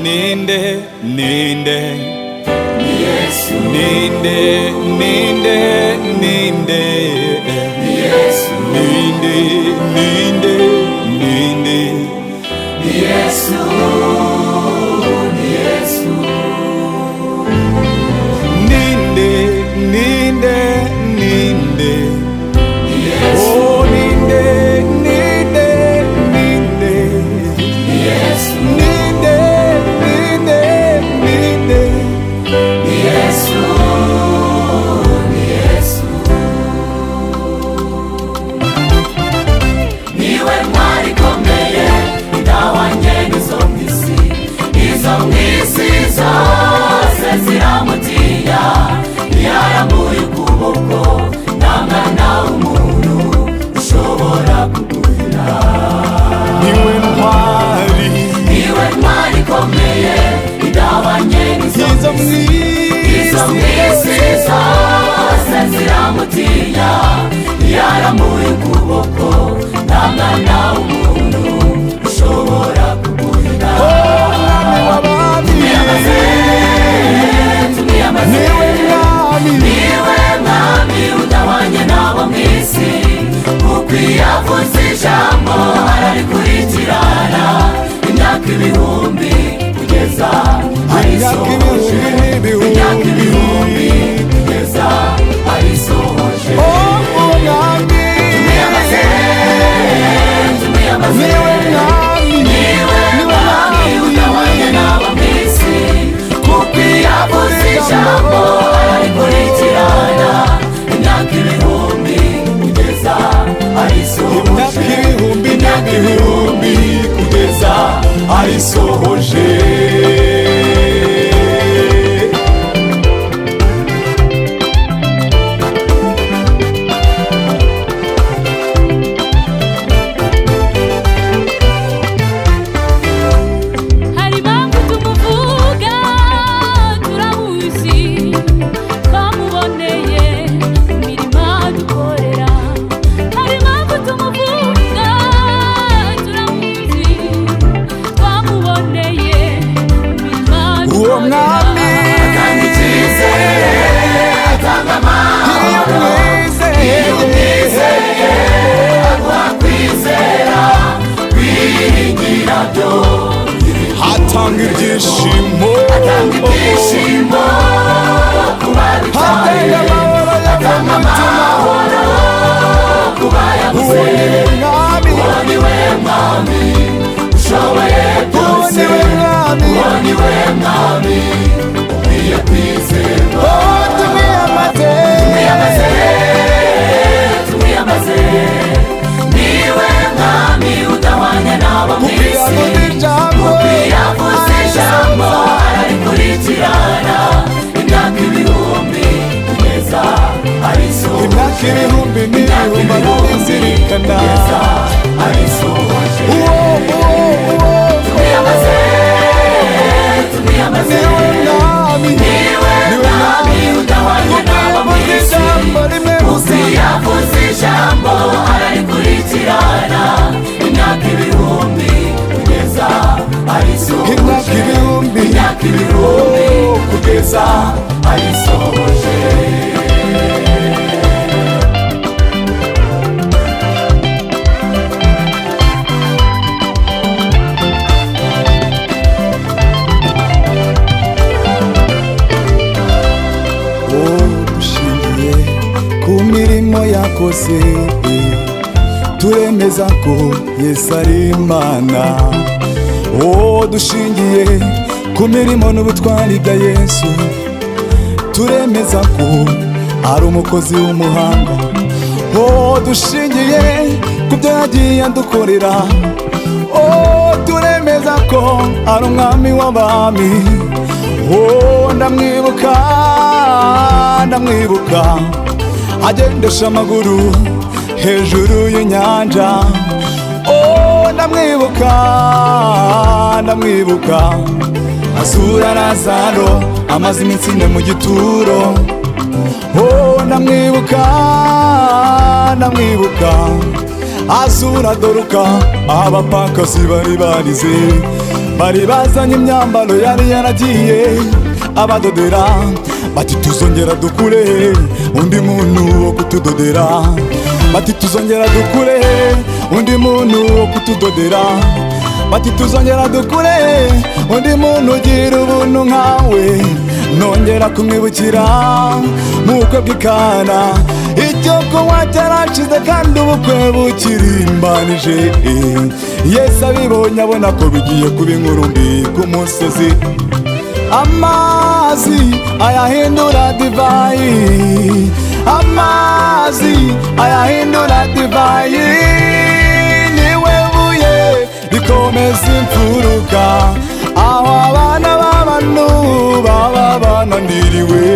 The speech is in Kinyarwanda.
ninde ninde Yesu ninde ninde ninde Yesu ninde ninde ninde Yesu Yesu ninde ninde ninde Yesu oh ninde ninde ninde Yesu ninde ninde ninde Yesu Yesu niwe mwari komeye idawanye nizo mwisi zose ziramutinya yarambuye ukuboko ntamwana w'umuntu ushobora kugurira niwe ntwari komeye idawanye nizo mwisi zose ziramutinya yarambuye ukuboko ntamwana w'umuntu ushobora kugurira niwe mwami udahwanye nabo mw'isi kuko iyo avuze ijambo ararikurikirana imyaka ibihumbi kugeza arisohoje imyaka ibihumbi kugeza arisohoje niwe mwami udahwanye nabo mw'isi kuko iyo avuze ijambo ararikurikirana imyaka ibihumbi kugeza arisohoje imyaka ibihumbi kugeza arisohoje hari impamvu tumuvuga turamuzi twamuboneye imirimo dukorera hari impamvu tumuvuga turamuzi twamuboneye imirimo uwo mwami atanga icyizere atanga amahoro iyo umwizeye aguha kwizera kwiringira byo atanga ibyishimo ku babitaye atanga amahoro ku bayabuze uwo ni we mwami ushoboye byose uwo ni we mwami ukwiye kwizerwa tumwiyamaze niwe mwami udahwanye nabo mw'isi kuko iyo avuze ijambo ararikurikirana imyaka ibihumbi kugeza arisohoje imyaka ibihumbi n'ibihumbi arizirikana kugeza arisohoje tumwiyamaze niwe mwami udahwanye nabo mw'isi kuko iyo avuze ijambo ararikurikirana imyaka ibihumbi kugeza arisohoje imyaka ibihumbi imyaka ibihumbi kugeza arisohoje dushingiye ku mirimo yakoze turemeza ko Yesu ari Imana dushingiye ku mirimo n'ubutwari bwa Yesu turemeza ko ari umukozi w'umuhanga dushingiye ku byo yagiye adukorera turemeza ko ari umwami w'abami ndamwibuka agendesha amaguru hejuru y'inyanja ndamwibuka azura Lazaro amaze iminsi ine mu gituro ndamwibuka azura Doruka abapfakazi bari barize bari bazanye imyambaro yari yaragiye abadodera, bati tuzongera dukure undi muntu wo kutudodera, bati tuzongera dukure undi muntu wo kutudodera, bati tuzongera dukure undi muntu ugira ubuntu nkawe. Nongera kumwibukira mu bukwe bw'ikana, icyo kunywa cyarashize kandi ubukwe bukirimbanije. Yesu abibonye abona ko bigiye kuba inkuru mbi ku musozi, amazi ayahindura divayi, amazi ayahindura divayi, niwe buye rikomeza imfuruka, aho abana b'abantu baba bananiriwe